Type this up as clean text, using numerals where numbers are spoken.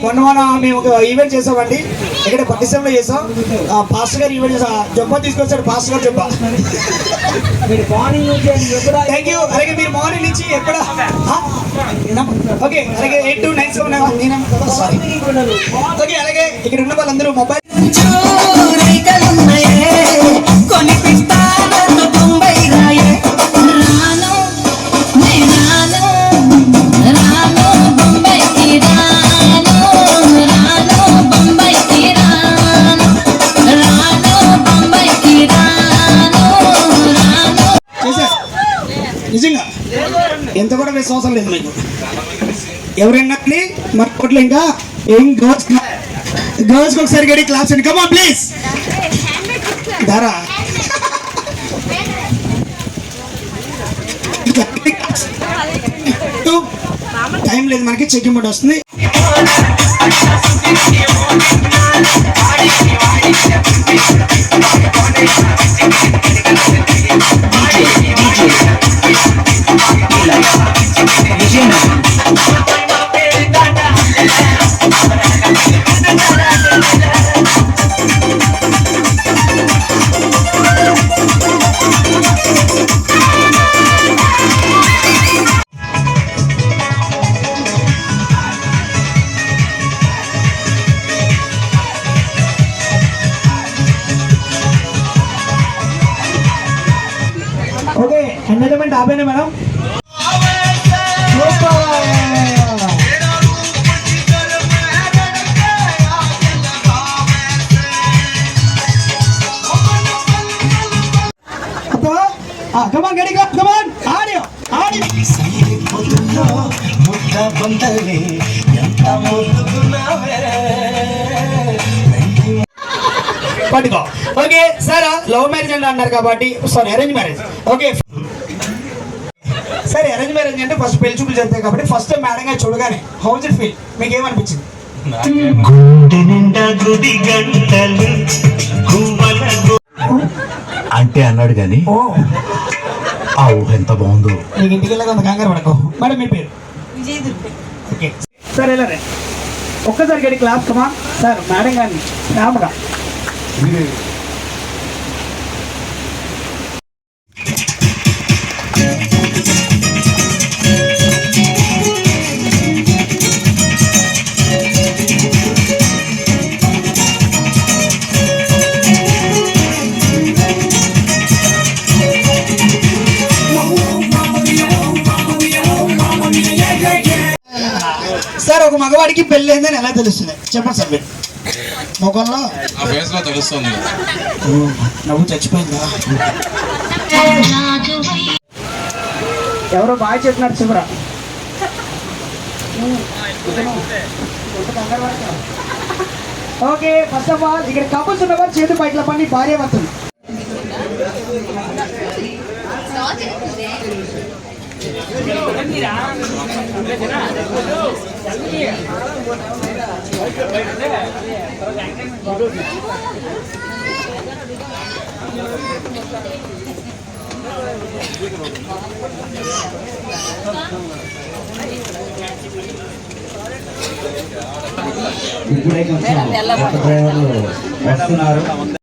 మొన్న మేము ఒక ఈవెంట్ చేసామండి, ఇక్కడ పట్టిసంలో చేసాం. పాస్టర్ గారు ఈవెంట్ చేసాం, జొబ్బ తీసుకొచ్చాడు పాస్టర్ గారు జొబ్బ. Thank you. అలాగే మీరు మార్నింగ్ నుంచి ఎక్కడ ఓకే, అలాగే 8 to 9 ఓకే. అలాగే ఇక్కడ ఉన్న వాళ్ళందరూ మొబైల్ నిజంగా ఎంత కూడా విశ్వాసం లేదు మీకు. ఎవరైనా మన కోట్లు ఇంకా ఏం గర్ల్స్కి ఒకసారి గడి క్లాస్ అండి. కమా ప్లీజ్ ధారా. టైం లేదు మనకి, చెకింగ్ మోడ్ వస్తుంది. ఓకే, ఎంటర్టైన్మెంట్ ఆపేనా మేడం? కమాన్ గడిగా, కమాన్ ఆడియో ఆడియో. పట్టుకో. ఓకే సార్, లవ్ మ్యారేజ్ అంటే అన్నారు కాబట్టి, సారీ అరేంజ్ మ్యారేజ్. ఓకే సరే, అరేంజ్ మ్యారేజ్ అంటే ఫస్ట్ పెళ్లి చూపులు జరుగుతాయి కాబట్టి ఫస్ట్ మేడం గారు చూడగానే హౌస్ ఇట్ ఫీల్, మీకు ఏమనిపించింది? అంటే అన్నాడు కానీ ఆ ఊహ ఎంత బాగుందో. నీకు ఇంటికి వెళ్ళగా ఉంది, కంగారు పడకో. మేడం మీ పేరు? ఓకే సార్, ఎలా రే ఒక్కసారి గడి క్లాస్. కమా సార్, మేడం గారిని రామగా. సార్, ఒక మగవాడికి పెళ్ళి అయిందని ఎలా తెలుస్తుంది చెప్పండి సార్. మీరు మొగల్లో తెలుస్తుంది. నవ్వు చచ్చిపోయిందా? ఎవరో బాగా చెప్పినారు చివర. ఓకే, ఫస్ట్ ఆఫ్ ఆల్ ఇక్కడ కపుల్స్ ఉన్నవారు చేతి పైట్ల పని భార్య వస్తుంది. ఇప్పుడే కొంచెం డ్రైవర్లు వస్తున్నారు.